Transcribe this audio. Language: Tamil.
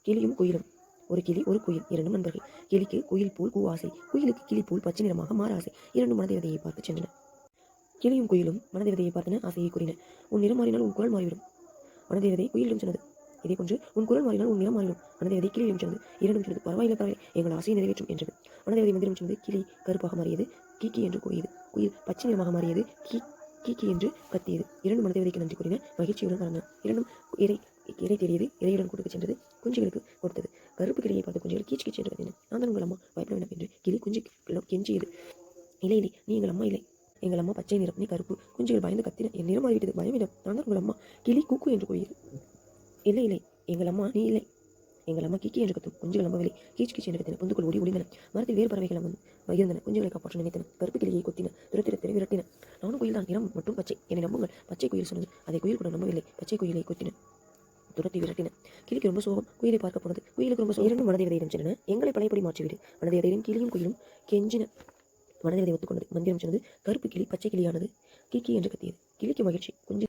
கிளியும் குயிலும். ஒரு கிளி ஒரு குயில் இரண்டும் நண்பர்கள். கிளிக்கு குயில் போல் கூவாசை, குயிலுக்கு கிளி போல் பச்சை நிறமாக மாற ஆசை. இரண்டும் மனதேவதையை பார்த்து சென்றன. கிளியும் குயிலும் மனதேவதையை பார்த்தன, ஆசையை கூறின. உன் நிறம் மாறினால் உன் குரல் மாறிவிடும். மனதேவதை குயிலிடம் சொன்னது. இதே போன்று உன் குரல் மாறினால் உன் நிறம் மாறிடும். மனதேவதை கிளியிடம் சொன்னது. இரண்டும் சொன்னது. பரவாயில்லை பரவாயில்லை, எங்கள் ஆசையை நிறைவேற்றும் என்றது. மனதேவதை மந்திரம் சொன்னது. கிளி கருப்பாக மாறியது, கீக்கி என்று கூறியது. குயில் பச்சை நிறமாக மாறியது, கீக்கி என்று கத்தியது. இரண்டும் மனதேவதைக்கு நன்றி கூறின, மகிழ்ச்சியுடன் பறந்தன. இரண்டும் இறை தேடியது, இறையுடன் கூட்டுக்கு சென்றது, குஞ்சுகளுக்கு கொடுத்தது. கருப்பு கிளியை பார்த்து குஞ்சுகள் கீச் கீச் என்று கத்தின. நான் தான் உங்கள் அம்மா, பயப்பட வேண்டாம் என்று கிளி குஞ்சு கெஞ்சியது. இல்லை இல்லை, நீ எங்கள் அம்மா இல்லை, எங்கள் அம்மா பச்சை நிறம், நீ கருப்பு. குஞ்சுகள் பயந்து கத்தின. என் நிறம் மாறிவிட்டது, பயமிடம், நான் தான் உங்கள் அம்மா. கிளி கூக்கு என்று கூறியது. இல்லை இல்லை, எங்கள் அம்மா நீ இல்லை, எங்கள் அம்மா கிக்கி என்று கத்தும். குஞ்சுகள் நம்பவில்லை, கீச் கீச் என்று கத்தின. பொந்துக்குள் ஓடி ஒளிந்தன. மரத்தில் வேறு பறவைகள் இருந்தன. குஞ்சுகளை காப்பாற்ற நினைத்தன. கருப்பு கிளியை கொத்தின, துரத்திரத்தினை விரட்டின. நானும் குயில் தான், நிறம் மட்டும் பச்சை, என்னை நம்புங்கள். பச்சை குயில் சொன்னது. அதை குயில் கூட நம்பவில்லை. பச்சை குயிலை கொத்தின, துரத்தி விரட்டின. கிளிக்கு ரொம்ப சோகம், குயிலை பார்க்க போனது. குயிலுக்கு ரொம்ப சோகம். இரண்டும் மனதேவதையிடம் சென்றன. எங்களை பழையபடி மாற்றிவிடு. மனதேவதையிடம் கிளியும் குயிலும் கெஞ்சின. மனதேவதை ஒத்துக்கொண்டது. மந்திரம் சொன்னது. கருப்பு கிளி பச்சை கிளியானது. கீக்கி என்று கத்தியது. கிளிக்கு மகிழ்ச்சி. குஞ்சு